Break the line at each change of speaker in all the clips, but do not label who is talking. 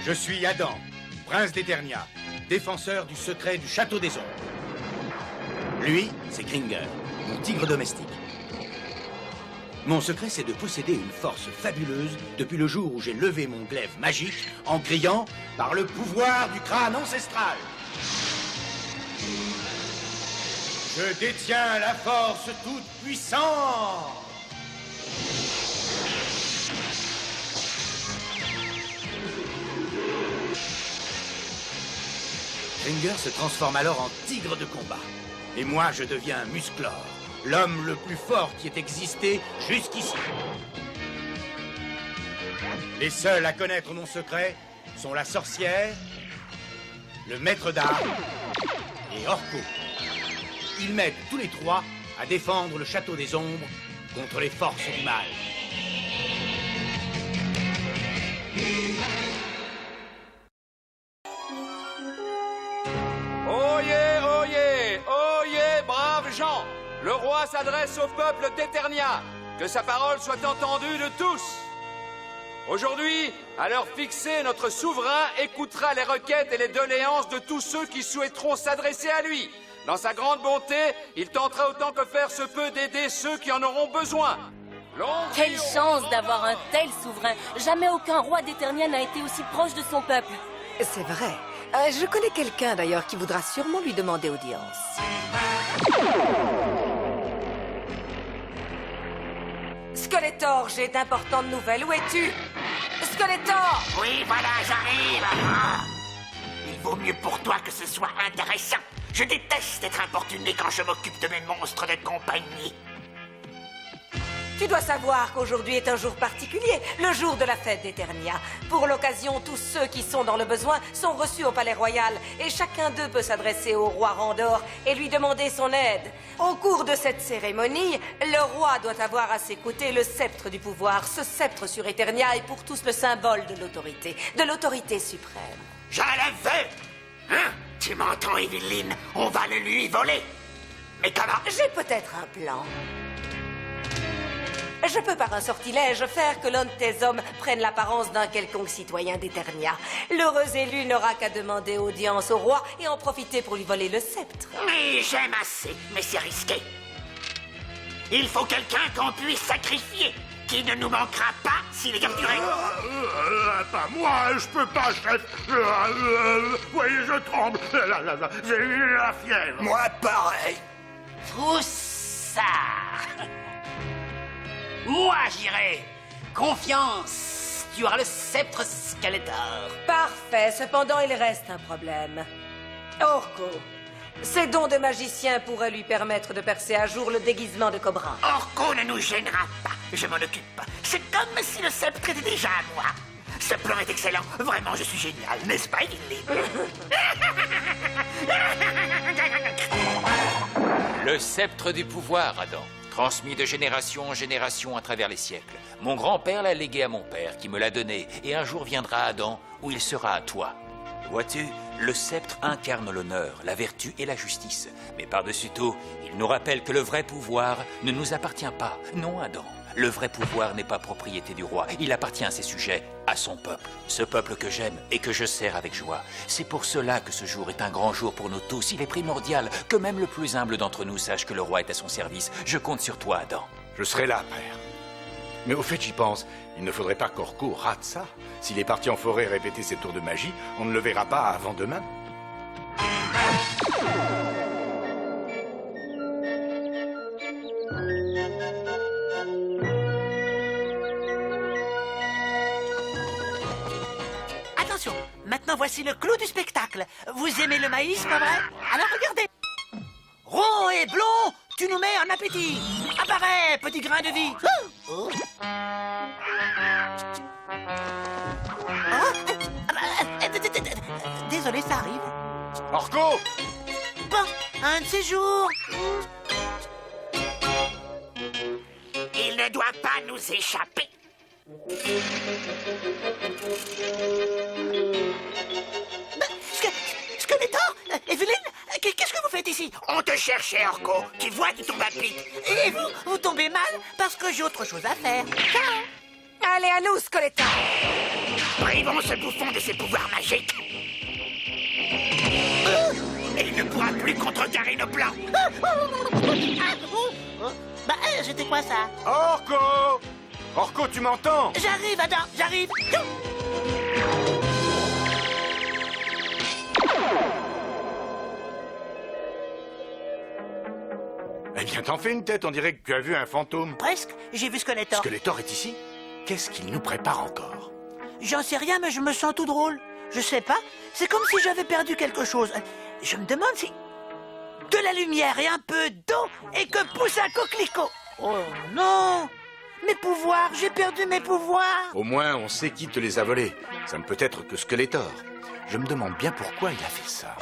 Je suis Adam, prince d'Eternia, défenseur du secret du château des ombres. Lui, c'est Kringer, mon tigre domestique. Mon secret, c'est de posséder une force fabuleuse depuis le jour où j'ai levé mon glaive magique en criant « Par le pouvoir du crâne ancestral !» Je détiens la force toute puissante. Kringer se transforme alors en tigre de combat. Et moi, je deviens Musclor, l'homme le plus fort qui ait existé jusqu'ici. Les seuls à connaître mon secret sont la sorcière, le maître d'armes et Orko. Ils m'aident tous les trois à défendre le château des ombres contre les forces du mal.
Oyez, oyez, oyez, braves gens! Le roi s'adresse au peuple d'Eternia. Que sa parole soit entendue de tous. Aujourd'hui, à l'heure fixée, notre souverain écoutera les requêtes et les doléances de tous ceux qui souhaiteront s'adresser à lui. Dans sa grande bonté, il tentera autant que faire se peut d'aider ceux qui en auront besoin.
Quelle chance d'avoir un tel souverain! Jamais aucun roi d'Eternia n'a été aussi proche de son peuple.
C'est vrai. Je connais quelqu'un d'ailleurs qui voudra sûrement lui demander audience. Skeletor, j'ai d'importantes nouvelles. Où es-tu? Skeletor!
Oui, voilà, j'arrive. Il vaut mieux pour toi que ce soit intéressant. Je déteste être importuné quand je m'occupe de mes monstres de compagnie.
Tu dois savoir qu'aujourd'hui est un jour particulier, le jour de la fête d'Eternia. Pour l'occasion, tous ceux qui sont dans le besoin sont reçus au palais royal et chacun d'eux peut s'adresser au roi Randor et lui demander son aide. Au cours de cette cérémonie, le roi doit avoir à ses côtés le sceptre du pouvoir. Ce sceptre sur Eternia est pour tous le symbole de l'autorité suprême.
Je le veux. Hein? Tu m'entends, Evelyne? On va le lui voler. Mais comment?
J'ai peut-être un plan. Je peux par un sortilège faire que l'un de tes hommes prenne l'apparence d'un quelconque citoyen d'Eternia. L'heureux élu n'aura qu'à demander audience au roi et en profiter pour lui voler le sceptre.
Mais j'aime assez, mais c'est risqué. Il faut quelqu'un qu'on puisse sacrifier, qui ne nous manquera pas s'il est capturé.
Pas moi, je peux pas, chef. Voyez, je tremble. J'ai eu la fièvre.
Moi, pareil.
Froussard. Moi, j'irai. Confiance. Tu auras le sceptre Skeletor.
Parfait. Cependant, il reste un problème. Orko. Ses dons de magicien pourraient lui permettre de percer à jour le déguisement de Cobra.
Orko ne nous gênera pas. Je m'en occupe. C'est comme si le sceptre était déjà à moi. Ce plan est excellent. Vraiment, je suis génial. N'est-ce pas, Evelyne?
Le sceptre du pouvoir, Adam. Transmis de génération en génération à travers les siècles. Mon grand-père l'a légué à mon père, qui me l'a donné, et un jour viendra Adam, où il sera à toi. Vois-tu, le sceptre incarne l'honneur, la vertu et la justice. Mais par-dessus tout, il nous rappelle que le vrai pouvoir ne nous appartient pas. Non, Adam, le vrai pouvoir n'est pas propriété du roi. Il appartient à ses sujets, à son peuple. Ce peuple que j'aime et que je sers avec joie. C'est pour cela que ce jour est un grand jour pour nous tous. Il est primordial que même le plus humble d'entre nous sache que le roi est à son service. Je compte sur toi, Adam.
Je serai là, père. Mais au fait, j'y pense. Il ne faudrait pas qu'Orko rate ça. S'il est parti en forêt répéter ses tours de magie, on ne le verra pas avant demain.
Attention, maintenant voici le clou du spectacle. Vous aimez le maïs, pas vrai? Alors regardez. Rond et blond, tu nous mets en appétit. Apparaît, petit grain de vie. Oh. Désolé, ça arrive.
Orko!
Bon, un de ces jours.
Il ne doit pas nous échapper.
Skeletor, Evelyne, qu'est-ce que vous faites est ici.
On te cherchait, Orko. Tu vois, tu tombes à pic.
Et vous tombez mal parce que j'ai autre chose à faire. Ciao.
Allez, à nous, Skeletor.
Privons ce bouffon de ses pouvoirs magiques. Et il ne pourra plus contrecarrer nos plans.
Bah, c'était quoi ça?
Orko! Orko, tu m'entends?
J'arrive, Adam, j'arrive.
Eh bien, t'en fais une tête, on dirait que tu as vu un fantôme.
Presque, j'ai vu Skeletor.
Skeletor est ici? Qu'est-ce qu'il nous prépare encore?
J'en sais rien, mais je me sens tout drôle. Je sais pas, c'est comme si j'avais perdu quelque chose. Je me demande si... De la lumière et un peu d'eau et que pousse un coquelicot. Oh non! Mes pouvoirs, j'ai perdu mes pouvoirs.
Au moins, on sait qui te les a volés. Ça ne peut être que Skeletor. Je me demande bien pourquoi il a fait ça.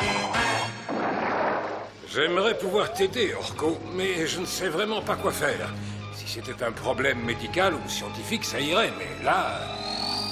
J'aimerais pouvoir t'aider, Orko, mais je ne sais vraiment pas quoi faire. Si c'était un problème médical ou scientifique, ça irait, mais là...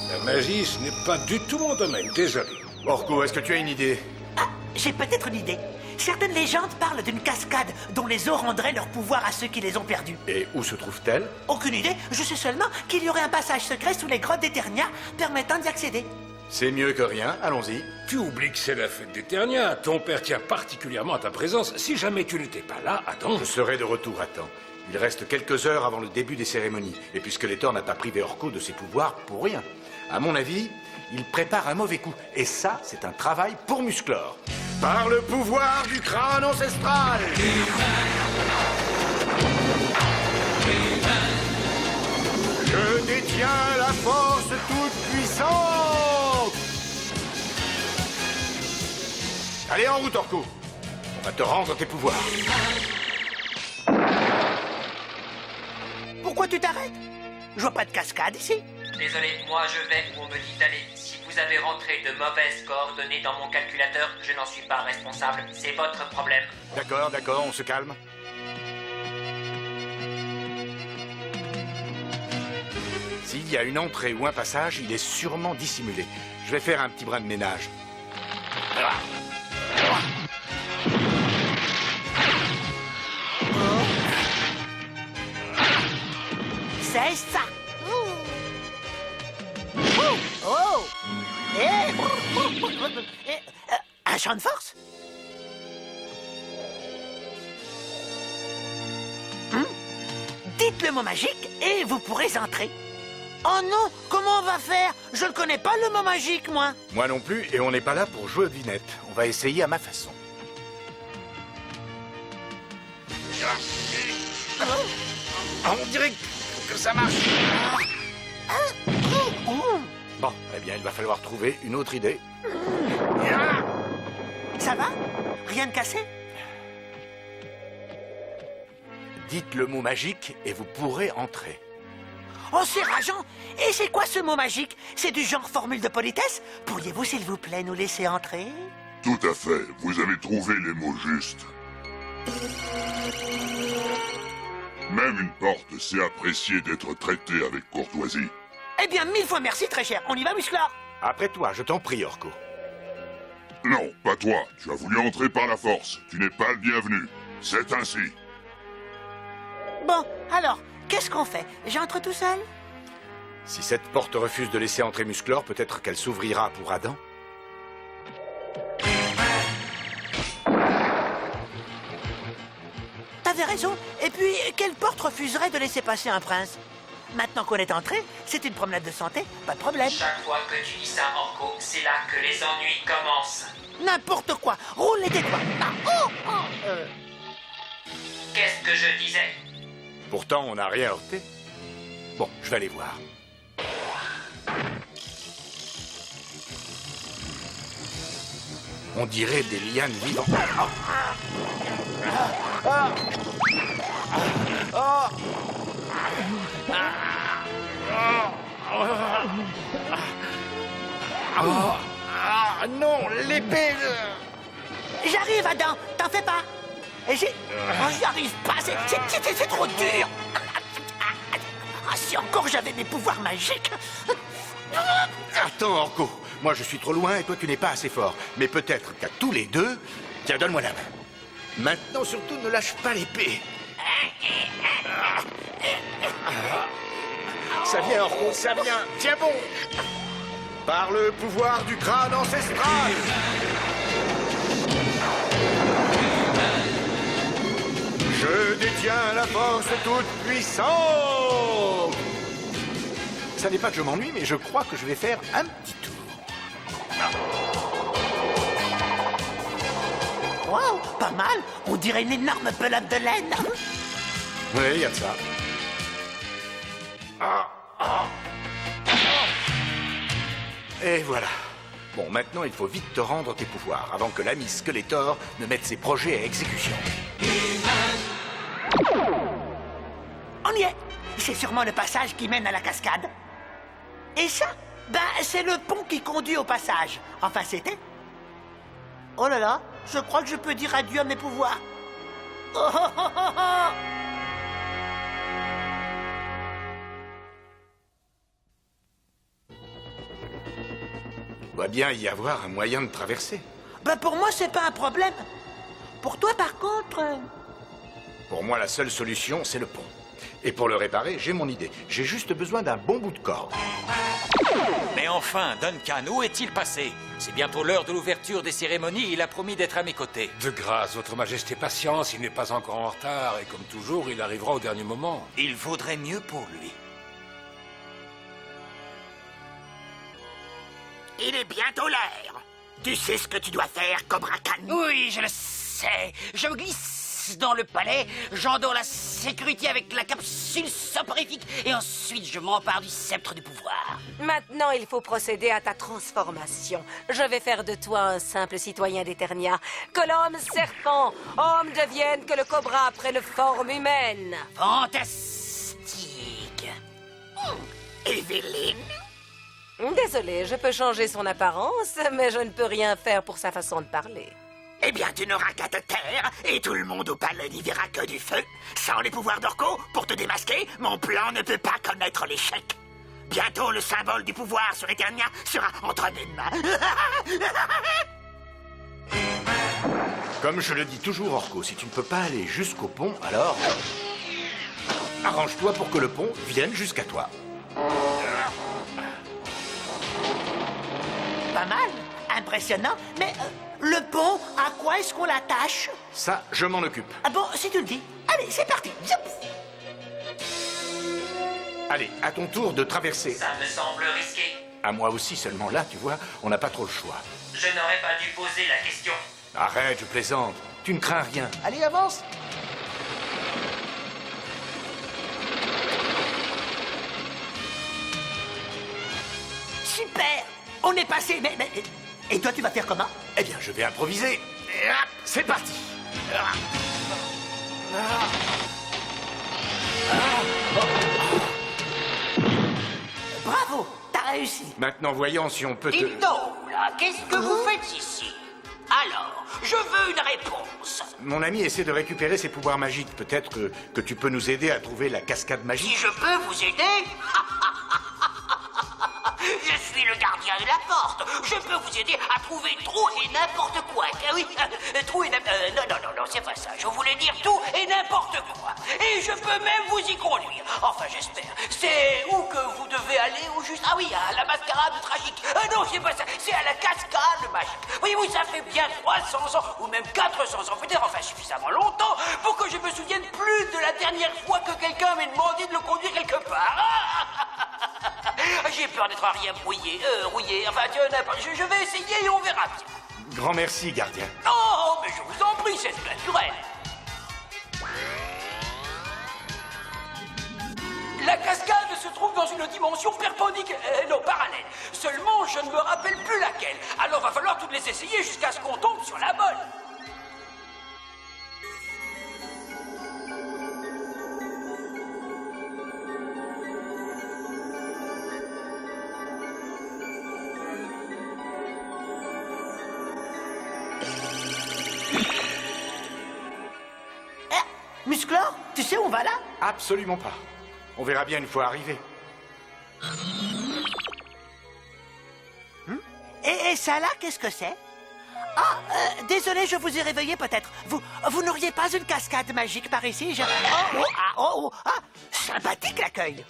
La magie, ce n'est pas du tout mon domaine, désolé.
Orko, est-ce que tu as une idée?
Ah, j'ai peut-être une idée. Certaines légendes parlent d'une cascade dont les eaux rendraient leur pouvoir à ceux qui les ont perdus.
Et où se trouve-t-elle?
Aucune idée, je sais seulement qu'il y aurait un passage secret sous les grottes d'Eternia permettant d'y accéder.
C'est mieux que rien, allons-y.
Tu oublies que c'est la fête d'Eternia. Ton père tient particulièrement à ta présence. Si jamais tu n'étais pas là, attends.
Je serai de retour à temps. Il reste quelques heures avant le début des cérémonies. Et puis Skeletor n'a pas privé Orko de ses pouvoirs pour rien. À mon avis, il prépare un mauvais coup. Et ça, c'est un travail pour Musclor. Par le pouvoir du crâne ancestral. Je détiens la force toute puissante. Allez, en route, Orko. On va te rendre tes pouvoirs.
Pourquoi tu t'arrêtes? Je vois pas de cascade ici.
Désolé, moi je vais où on me dit d'aller. Si vous avez rentré de mauvaises coordonnées dans mon calculateur, je n'en suis pas responsable. C'est votre problème.
D'accord, d'accord, on se calme. S'il y a une entrée ou un passage, il est sûrement dissimulé. Je vais faire un petit brin de ménage.
C'est ça. Oh. Un champ de force. Dites le mot magique et vous pourrez entrer. Oh non, comment on va faire? Je ne connais pas le mot magique, moi.
Moi non plus, et on n'est pas là pour jouer aux devinettes. On va essayer à ma façon. On dirait que ça marche. Bon, eh bien, il va falloir trouver une autre idée.
Ça va? Rien de cassé?
Dites le mot magique et vous pourrez entrer.
Oh, c'est rageant! Et c'est quoi ce mot magique? C'est du genre formule de politesse? Pourriez-vous, s'il vous plaît, nous laisser entrer?
Tout à fait. Vous avez trouvé les mots justes. Même une porte sait apprécier d'être traitée avec courtoisie.
Eh bien, 1000 fois merci, très cher. On y va, Musclor?
Après toi, je t'en prie, Orko.
Non, pas toi. Tu as voulu entrer par la force. Tu n'es pas le bienvenu. C'est ainsi.
Bon, alors, qu'est-ce qu'on fait? J'entre tout seul?
Si cette porte refuse de laisser entrer Musclor, peut-être qu'elle s'ouvrira pour Adam.
T'avais raison. Et puis, quelle porte refuserait de laisser passer un prince? Maintenant qu'on est entré, c'est une promenade de santé, pas de problème.
Chaque fois que tu dis ça, Orko, c'est là que les ennuis commencent.
N'importe quoi, roule les tais-toi.
Qu'est-ce que je disais?
Pourtant, on n'a rien heurté. Bon, je vais aller voir. On dirait des lianes vivantes. Non, l'épée.
J'arrive, Adam, t'en fais pas. Et j'y arrive pas, c'est trop dur. Ah, si encore j'avais mes pouvoirs magiques.
Attends, Orko. Moi, je suis trop loin et toi, tu n'es pas assez fort. Mais peut-être qu'à tous les deux... Tiens, donne-moi la main. Maintenant, surtout, ne lâche pas l'épée. Ça vient, Orko, ça vient. Tiens bon. Par le pouvoir du crâne ancestral. Je détiens la force toute puissante. Ça n'est pas que je m'ennuie, mais je crois que je vais faire un petit tour.
Waouh, pas mal. On dirait une énorme pelote de laine.
Oui, il y a de ça. Et voilà. Bon, maintenant, il faut vite te rendre tes pouvoirs, avant que l'ami Skeletor ne mette ses projets à exécution.
On y est. C'est sûrement le passage qui mène à la cascade. Et ça, ben, c'est le pont qui conduit au passage. Enfin, c'était. Oh là là, je crois que je peux dire adieu à mes pouvoirs. Oh, oh, oh, oh, oh.
Il doit bien y avoir un moyen de traverser.
Ben, pour moi, c'est pas un problème. Pour toi, par contre...
Pour moi, la seule solution, c'est le pont. Et pour le réparer, j'ai mon idée. J'ai juste besoin d'un bon bout de corde.
Mais enfin, Duncan, où est-il passé? C'est bientôt l'heure de l'ouverture des cérémonies, il a promis d'être à mes côtés.
De grâce, votre majesté, patience, il n'est pas encore en retard, et comme toujours, il arrivera au dernier moment.
Il vaudrait mieux pour lui.
Il est bientôt l'heure. Tu sais ce que tu dois faire, Cobra Khan?
Oui, je le sais. Je me glisse dans le palais, j'endors la sécurité avec la capsule soporifique et ensuite je m'empare du sceptre du pouvoir.
Maintenant, il faut procéder à ta transformation. Je vais faire de toi un simple citoyen d'Eternia. Que l'homme serpent, homme devienne que le cobra prenne forme humaine.
Fantastique.
Evelyne?
Désolé, je peux changer son apparence, mais je ne peux rien faire pour sa façon de parler.
Eh bien, tu n'auras qu'à te taire, et tout le monde au palais n'y verra que du feu. Sans les pouvoirs d'Orko, pour te démasquer, mon plan ne peut pas connaître l'échec. Bientôt, le symbole du pouvoir sur Eternia sera entre mes mains.
Comme je le dis toujours, Orko, si tu ne peux pas aller jusqu'au pont, alors... arrange-toi pour que le pont vienne jusqu'à toi.
Pas mal, impressionnant, mais le pont, à quoi est-ce qu'on l'attache?
Ça, je m'en occupe.
Ah bon, si tu le dis. Allez, c'est parti.
Allez, à ton tour de traverser.
Ça me semble risqué.
À moi aussi, seulement là, tu vois, on n'a pas trop le choix.
Je n'aurais pas dû poser la question.
Arrête, je plaisante. Tu ne crains rien. Allez, avance.
Super. On est passé, mais... Et toi, tu vas faire comment?
Eh bien, je vais improviser. Et hop, c'est parti.
Bravo, t'as réussi.
Maintenant, voyons si on peut te...
Dites donc, là, qu'est-ce que vous faites ici? Alors, je veux une réponse.
Mon ami essaie de récupérer ses pouvoirs magiques. Peut-être que tu peux nous aider à trouver la cascade magique.
Si je peux vous aider? Je suis le gardien de la porte. Je peux vous aider à trouver tout et n'importe quoi. Oui, tout et n'importe... Non, c'est pas ça. Je voulais dire tout et n'importe quoi. Et je peux même vous y conduire. Enfin, j'espère. C'est où que vous devez aller au juste... Ah oui, à la mascarade tragique. Non, c'est pas ça. C'est à la cascade magique. Oui, ça fait bien 300 ans, ou même 400 ans, peut-être, enfin suffisamment longtemps, pour que je me souvienne plus de la dernière fois que quelqu'un m'a demandé de le conduire quelque part. J'ai peur d'être rien rouillé, enfin, je vais essayer et on verra bien.
Grand merci, gardien.
Oh, mais je vous en prie, c'est naturel. La cascade se trouve dans une dimension perpendiculaire, non, parallèle. Seulement, je ne me rappelle plus laquelle. Alors, va falloir toutes les essayer jusqu'à ce qu'on tombe sur la bonne. Musclor, tu sais où on va là?
Absolument pas. On verra bien une fois arrivé.
Et ça là, qu'est-ce que c'est? Ah, désolé, je vous ai réveillé peut-être. Vous n'auriez pas une cascade magique par ici? Sympathique l'accueil.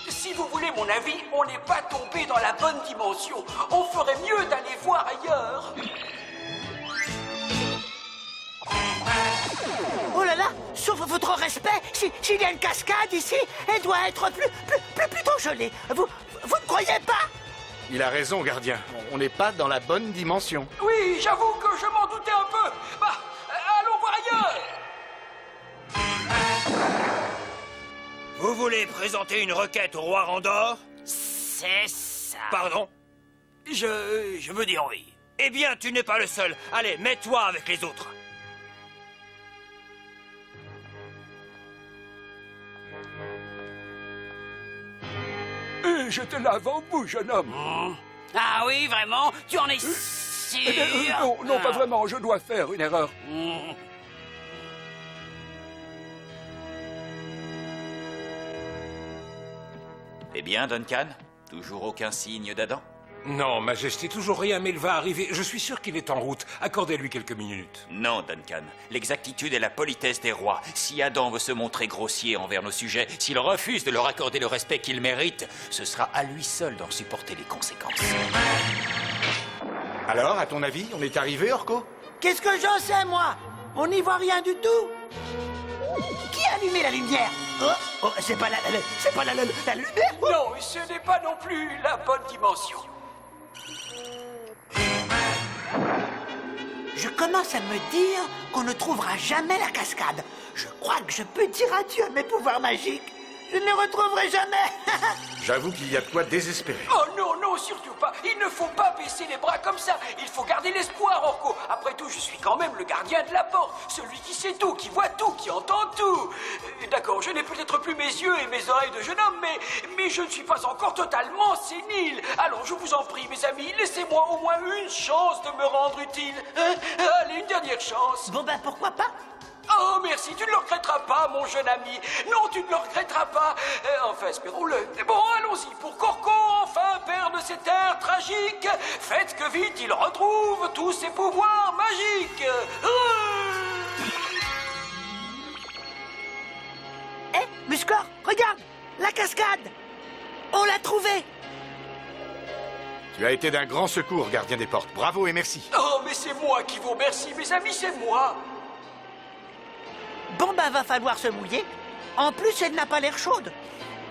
Si vous voulez mon avis, on n'est pas tombé dans la bonne dimension. On ferait mieux d'aller voir ailleurs.
Oh là là, sauf votre respect, s'il y a une cascade ici, elle doit être plutôt gelée. Vous ne croyez pas?
Il a raison, gardien. On n'est pas dans la bonne dimension.
Oui, j'avoue que je m'en doutais un peu. Bah, allons voir ailleurs.
Vous voulez présenter une requête au roi Randor?
C'est ça.
Pardon? Je veux dire oui. Eh bien, tu n'es pas le seul. Allez, mets-toi avec les autres.
J'étais là avant vous, jeune homme.
Ah oui, vraiment? Tu en es sûr?
Non, pas vraiment. Je dois faire une erreur.
Eh bien, Duncan? Toujours aucun signe d'Adam?
Non, Majesté, toujours rien, mais il va arriver. Je suis sûr qu'il est en route. Accordez-lui quelques minutes.
Non, Duncan. L'exactitude et la politesse des rois. Si Adam veut se montrer grossier envers nos sujets, s'il refuse de leur accorder le respect qu'ils méritent, ce sera à lui seul d'en supporter les conséquences.
Alors, à ton avis, on est arrivé, Orko?
Qu'est-ce que j'en sais, moi? On n'y voit rien du tout. Qui a allumé la lumière? C'est pas la lumière?
Non, ce n'est pas non plus la bonne dimension.
Je commence à me dire qu'on ne trouvera jamais la cascade. Je crois que je peux dire adieu à mes pouvoirs magiques. Je ne les retrouverai jamais.
J'avoue qu'il y a de quoi désespérer.
Oh non, non, surtout pas. Il ne faut pas baisser les bras comme ça. Il faut garder l'espoir, Orko. Après tout, je suis quand même le gardien de la porte. Celui qui sait tout, qui voit tout, qui entend tout. D'accord, je n'ai peut-être plus mes yeux et mes oreilles de jeune homme, mais je ne suis pas encore totalement sénile. Alors, je vous en prie, mes amis, laissez-moi au moins une chance de me rendre utile. Allez, une dernière chance.
Bon, ben, pourquoi pas?
Oh, merci, tu ne le regretteras pas, mon jeune ami. Non, tu ne le regretteras pas. Enfin, espérons-le. Bon, allons-y, pour qu'Orko, enfin, perde ses terres tragiques, faites que vite il retrouve tous ses pouvoirs magiques.
Musclor, regarde, la cascade. On l'a trouvée.
Tu as été d'un grand secours, gardien des portes. Bravo et merci.
Oh, mais c'est moi qui vous remercie, mes amis, c'est moi.
Bon, bah, va falloir se mouiller. En plus, elle n'a pas l'air chaude.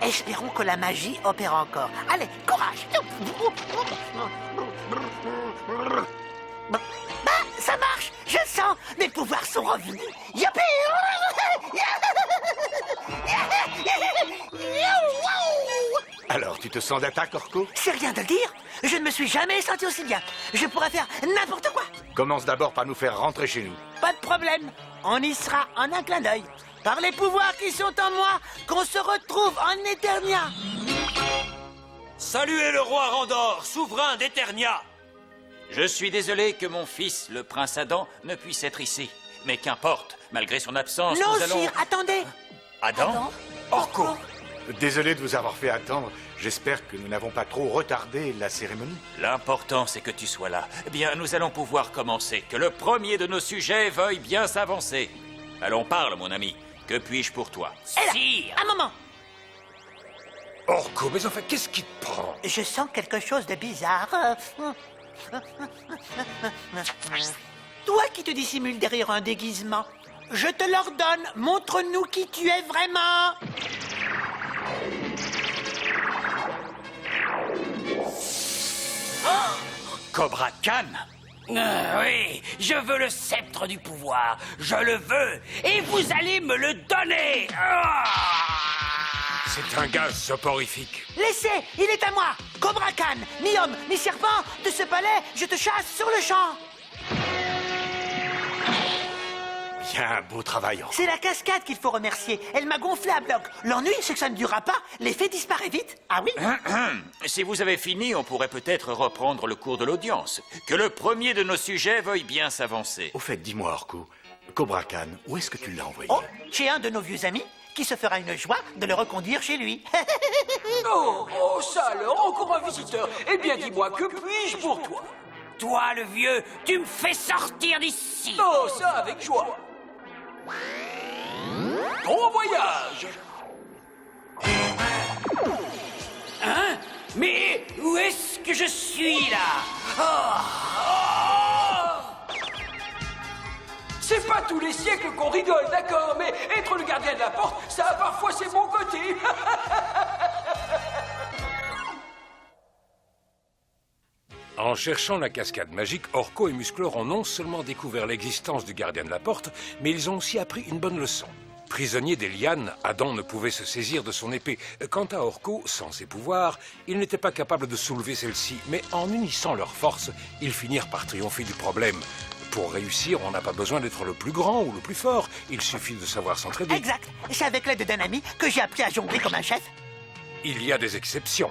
Espérons que la magie opère encore. Allez, courage. Bah, ça marche. Je le sens. Mes pouvoirs sont revenus. Youpi!
Alors, tu te sens d'attaque, Orko?
C'est rien de le dire. Je ne me suis jamais senti aussi bien. Je pourrais faire n'importe quoi.
Commence d'abord par nous faire rentrer chez nous.
Pas de problème. On y sera en un clin d'œil. Par les pouvoirs qui sont en moi, qu'on se retrouve en Eternia.
Saluez le roi Randor, souverain d'Eternia.
Je suis désolé que mon fils, le prince Adam, ne puisse être ici. Mais qu'importe, malgré son absence,
Non,
nous allons...
sire, attendez.
Adam? Orko?
Désolé de vous avoir fait attendre. J'espère que nous n'avons pas trop retardé la cérémonie.
L'important, c'est que tu sois là. Eh bien, nous allons pouvoir commencer. Que le premier de nos sujets veuille bien s'avancer. Allons, parle, mon ami. Que puis-je pour toi?
Sire! Un moment.
Orko, mais enfin, qu'est-ce qui te prend?
Je sens quelque chose de bizarre. Toi qui te dissimules derrière un déguisement, je te l'ordonne, montre-nous qui tu es vraiment.
Cobra Khan?
Oui, je veux le sceptre du pouvoir. Je le veux. Et vous allez me le donner.
C'est un gaz soporifique.
Laissez, il est à moi. Cobra Khan, ni homme, ni serpent, de ce palais, je te chasse sur le champ.
Bien, beau travail.
C'est la cascade qu'il faut remercier. Elle m'a gonflé à bloc. L'ennui, c'est que ça ne durera pas. L'effet disparaît vite. Ah oui?
Si vous avez fini, on pourrait peut-être reprendre le cours de l'audience. Que le premier de nos sujets veuille bien s'avancer.
Au fait, dis-moi, Orko, Cobra Khan, où est-ce que tu l'as envoyé?
Oh, chez un de nos vieux amis qui se fera une joie de le reconduire chez lui.
Oh, ça alors, encore un visiteur. Eh bien, dis-moi, que puis-je pour toi?
Toi, le vieux, tu me fais sortir d'ici.
Oh, ça avec joie. Bon voyage.
Hein? Mais où est-ce que je suis, là?
C'est pas tous les siècles qu'on rigole, d'accord, mais être le gardien de la porte, ça a parfois ses bons côtés.
En cherchant la cascade magique, Orko et Musclor ont non seulement découvert l'existence du gardien de la porte, mais ils ont aussi appris une bonne leçon. Prisonnier des lianes, Adam ne pouvait se saisir de son épée. Quant à Orko, sans ses pouvoirs, il n'était pas capable de soulever celle-ci. Mais en unissant leurs forces, ils finirent par triompher du problème. Pour réussir, on n'a pas besoin d'être le plus grand ou le plus fort. Il suffit de savoir s'entraider.
Exact. C'est avec l'aide d'un ami que j'ai appris à jongler comme un chef.
Il y a des exceptions.